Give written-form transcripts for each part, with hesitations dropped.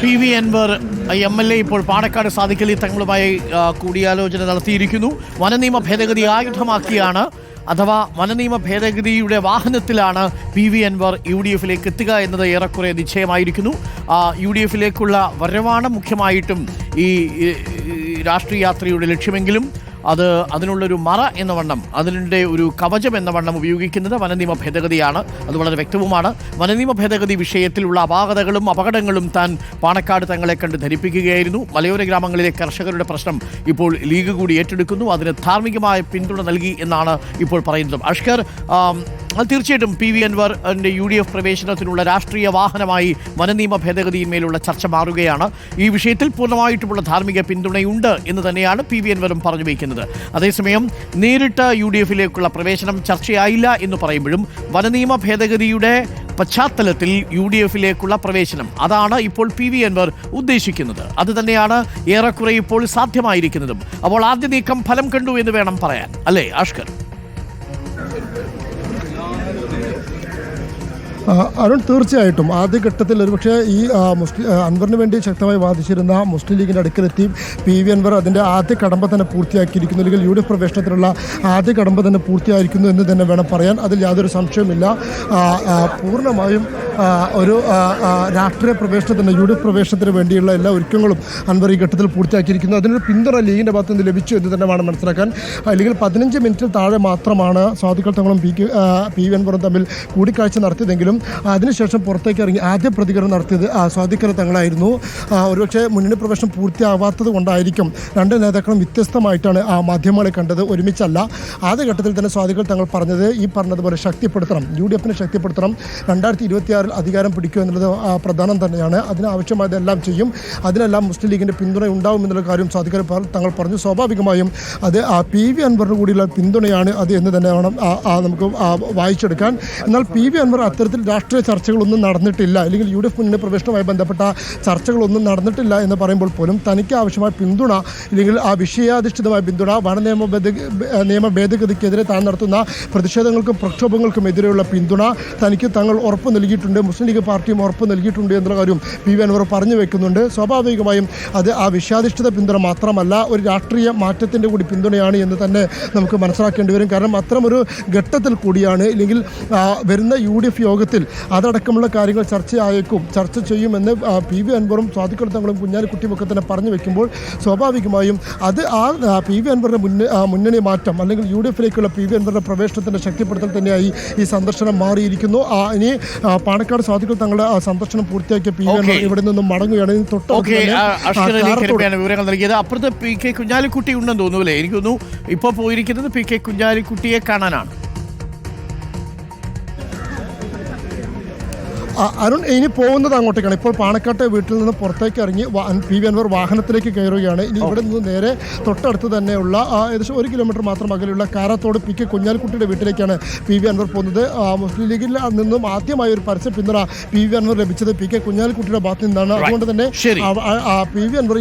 PV Anwar MLA ഇപ്പോൾ പാണക്കാട് സാദിഖലി തങ്ങളുമായി കൂടിയാലോചന നടത്തിയിരിക്കുന്നു. വനനിയമ ഭേദഗതി ആയുധമാക്കിയാണ് അഥവാ വനനിയമ ഭേദഗതിയുടെ വാഹനത്തിലാണ് PV അൻവർ UDF-ലേക്ക് എത്തുക എന്നത് ഏറെക്കുറെ നിശ്ചയമായിരിക്കുന്നു. UDF-ലേക്കുള്ള വരവാണ് മുഖ്യമായിട്ടും ഈ രാഷ്ട്രീയ യാത്രയുടെ ലക്ഷ്യമെങ്കിലും അതിനുള്ളൊരു മറ എന്ന വണ്ണം, അതിൻ്റെ ഒരു കവചം എന്ന വണ്ണം ഉപയോഗിക്കുന്നത് വനനിയമ ഭേദഗതിയാണ്. അത് വളരെ വ്യക്തവുമാണ്. വനനിയമ ഭേദഗതി വിഷയത്തിലുള്ള അപാകതകളും അപകടങ്ങളും താൻ പാണക്കാട് തങ്ങളെ കണ്ട് ധരിപ്പിക്കുകയായിരുന്നു. മലയോര ഗ്രാമങ്ങളിലെ കർഷകരുടെ പ്രശ്നം ഇപ്പോൾ ലീഗ് കൂടി ഏറ്റെടുക്കുന്നു. അതിന് ധാർമ്മികമായ പിന്തുണ നൽകി എന്നാണ് ഇപ്പോൾ പറയുന്നത്. അഷ്കർ, തീർച്ചയായിട്ടും PV അൻവറിൻ്റെ UDF പ്രവേശനത്തിനുള്ള രാഷ്ട്രീയ വാഹനമായി വനനിയമ ഭേദഗതിയിന്മേലുള്ള ചർച്ച മാറുകയാണ്. ഈ വിഷയത്തിൽ പൂർണ്ണമായിട്ടുമുള്ള ധാർമ്മിക പിന്തുണയുണ്ട് എന്ന് തന്നെയാണ് PV അൻവറും പറഞ്ഞു വയ്ക്കുന്നത്. അതേസമയം നേരിട്ട് UDF-ലേക്കുള്ള പ്രവേശനം ചർച്ചയായില്ല എന്ന് പറയുമ്പോഴും വനനിയമ ഭേദഗതിയുടെ പശ്ചാത്തലത്തിൽ UDF-ലേക്കുള്ള പ്രവേശനം, അതാണ് ഇപ്പോൾ PV അൻവർ ഉദ്ദേശിക്കുന്നത്. അത് തന്നെയാണ് ഏറെക്കുറെ ഇപ്പോൾ സാധ്യമായിരിക്കുന്നതും. അപ്പോൾ ആദ്യ നീക്കം ഫലം കണ്ടു എന്ന് വേണം പറയാൻ, അല്ലേ അഷ്കർ? അരുൺ, തീർച്ചയായിട്ടും ആദ്യഘട്ടത്തിൽ ഒരുപക്ഷെ ഈ അൻവറിന് വേണ്ടി ശക്തമായി വാദിച്ചിരുന്ന മുസ്ലിം ലീഗിൻ്റെ അടുക്കലെത്തി PV അൻവർ അതിൻ്റെ ആദ്യ കടമ്പ തന്നെ പൂർത്തിയാക്കിയിരിക്കുന്നു, അല്ലെങ്കിൽ UDF പ്രവേശനത്തിനുള്ള ആദ്യ കടമ്പ തന്നെ പൂർത്തിയായിരിക്കുന്നു എന്ന് തന്നെ വേണം പറയാൻ. അതിൽ യാതൊരു സംശയവുമില്ല. പൂർണ്ണമായും ഒരു രാഷ്ട്രീയ പ്രവേശനത്തിന്, UDF പ്രവേശനത്തിന് വേണ്ടിയുള്ള എല്ലാ ഒരുക്കങ്ങളും അൻവർ ഈ ഘട്ടത്തിൽ പൂർത്തിയാക്കിയിരിക്കുന്നു. അതിനൊരു പിന്തുണ ലീഗിൻ്റെ ഭാഗത്ത് നിന്ന് ലഭിച്ചു എന്ന് തന്നെ വേണം മനസ്സിലാക്കാൻ. അല്ലെങ്കിൽ 15 മിനിറ്റിൽ താഴെ മാത്രമാണ് സാദിഖൽ തങ്ങളും PV അൻവറും തമ്മിൽ കൂടിക്കാഴ്ച നടത്തിയതെങ്കിലും അതിനുശേഷം പുറത്തേക്ക് ഇറങ്ങി ആദ്യ പ്രതികരണം നടത്തിയത് സാദിഖൽ തങ്ങളായിരുന്നു. ഒരുപക്ഷെ മുന്നണി പ്രവേശനം പൂർത്തിയാവാത്തത് കൊണ്ടായിരിക്കും രണ്ട് നേതാക്കളും വ്യത്യസ്തമായിട്ടാണ് മാധ്യമങ്ങളെ കണ്ടത്, ഒരുമിച്ചല്ല. ആദ്യ ഘട്ടത്തിൽ തന്നെ സാദിഖൽ തങ്ങൾ പറഞ്ഞത് ഈ പറഞ്ഞതുപോലെ ശക്തിപ്പെടുത്തണം, UDF-നെ ശക്തിപ്പെടുത്തണം, 2026 അധികാരം പിടിക്കുക എന്നുള്ളത് പ്രധാനം തന്നെയാണ്, അതിനാവശ്യമായതെല്ലാം ചെയ്യും, അതിനെല്ലാം മുസ്ലിം ലീഗിൻ്റെ പിന്തുണ ഉണ്ടാവും എന്നുള്ള കാര്യം സാദിഖൽ തങ്ങൾ പറഞ്ഞു. സ്വാഭാവികമായും അത് PV അൻവറിന് കൂടിയുള്ള പിന്തുണയാണ് അത് എന്ന് തന്നെ വേണം നമുക്ക് വായിച്ചെടുക്കാൻ. എന്നാൽ PV അൻവർ അത്തരത്തിൽ രാഷ്ട്രീയ ചർച്ചകളൊന്നും നടന്നിട്ടില്ല, അല്ലെങ്കിൽ UDF മുന്നണി പ്രവേശനവുമായി ബന്ധപ്പെട്ട ചർച്ചകളൊന്നും നടന്നിട്ടില്ല എന്ന് പറയുമ്പോൾ പോലും തനിക്ക് ആവശ്യമായ പിന്തുണ, അല്ലെങ്കിൽ ആ വിഷയാധിഷ്ഠിതമായ പിന്തുണ, നിയമ ഭേദഗതിക്കെതിരെ താൻ നടത്തുന്ന പ്രതിഷേധങ്ങൾക്കും പ്രക്ഷോഭങ്ങൾക്കും എതിരെയുള്ള പിന്തുണ തനിക്ക് തങ്ങൾ ഉറപ്പ് നൽകിയിട്ടുണ്ട്, മുസ്ലിം ലീഗ് പാർട്ടിയും ഉറപ്പ് നൽകിയിട്ടുണ്ട് എന്നുള്ള കാര്യം PV അൻവർ പറഞ്ഞു വെക്കുന്നുണ്ട്. സ്വാഭാവികമായും അത് ആ വിഷയാധിഷ്ഠിത പിന്തുണ മാത്രമല്ല, ഒരു രാഷ്ട്രീയ മാറ്റത്തിൻ്റെ കൂടി പിന്തുണയാണ് എന്ന് തന്നെ നമുക്ക് മനസ്സിലാക്കേണ്ടി വരും. കാരണം അത്തരമൊരു ഘട്ടത്തിൽ കൂടിയാണ്, ഇല്ലെങ്കിൽ വരുന്ന UDF യോഗത്തിൽ അതടക്കമുള്ള കാര്യങ്ങൾ ചർച്ച ചെയ്യുമെന്ന് PV അൻവറും സാദിഖൽ തങ്ങളും കുഞ്ഞാലിക്കുട്ടിയും ഒക്കെ തന്നെ പറഞ്ഞു വെക്കുമ്പോൾ സ്വാഭാവികമായും അത് PV അൻവറിൻ്റെ മുന്നണി മാറ്റം, അല്ലെങ്കിൽ UDF-ലേക്കുള്ള PV അൻവറിൻ്റെ പ്രവേശനത്തിൻ്റെ ശക്തിപ്പെടുത്തൽ തന്നെയായി ഈ സന്ദർശനം മാറിയിരിക്കുന്നു. ഇനി പാണക്കാട് സാദിഖൽ തങ്ങളുടെ സന്ദർശനം പൂർത്തിയാക്കിയ PV അൻവർ ഇവിടെ നിന്നും മടങ്ങുകയാണ്. വിവരങ്ങൾ നൽകിയത്. അപ്പുറത്ത് PK കുഞ്ഞാലിക്കുട്ടി ഉണ്ടെന്ന് തോന്നുന്നു അല്ലേ? എനിക്ക് തോന്നുന്നു ഇപ്പോൾ പോയിരിക്കുന്നത് PK കുഞ്ഞാലിക്കുട്ടിയെ കാണാനാണ്. അരുൺ, ഇനി പോകുന്നത് അങ്ങോട്ടേക്കാണ്. ഇപ്പോൾ പാണക്കാട്ടെ വീട്ടിൽ നിന്ന് പുറത്തേക്ക് ഇറങ്ങി PV അൻവർ വാഹനത്തിലേക്ക് കയറുകയാണ്. ഇനി ഇവിടെ നിന്ന് നേരെ തൊട്ടടുത്ത് തന്നെയുള്ള ഏകദേശം 1 കിലോമീറ്റർ മാത്രം അകലെയുള്ള കാരത്തോട് PK കുഞ്ഞാലിക്കുട്ടിയുടെ വീട്ടിലേക്കാണ് PV അൻവർ പോകുന്നത്. മുസ്ലിം ലീഗിൽ നിന്നും ആദ്യമായ ഒരു പരസ്യ പിന്തുണ PV അൻവർ ലഭിച്ചത് PK കുഞ്ഞാലിക്കുട്ടിയുടെ ഭാഗത്ത് നിന്നാണ്. അതുകൊണ്ട് തന്നെ PV അൻവർ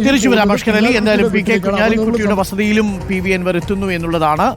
എന്തായാലും PK കുഞ്ഞാലിക്കുട്ടിയുടെ വസതിയിലും PV അൻവർ എത്തുന്നു എന്നുള്ളതാണ്.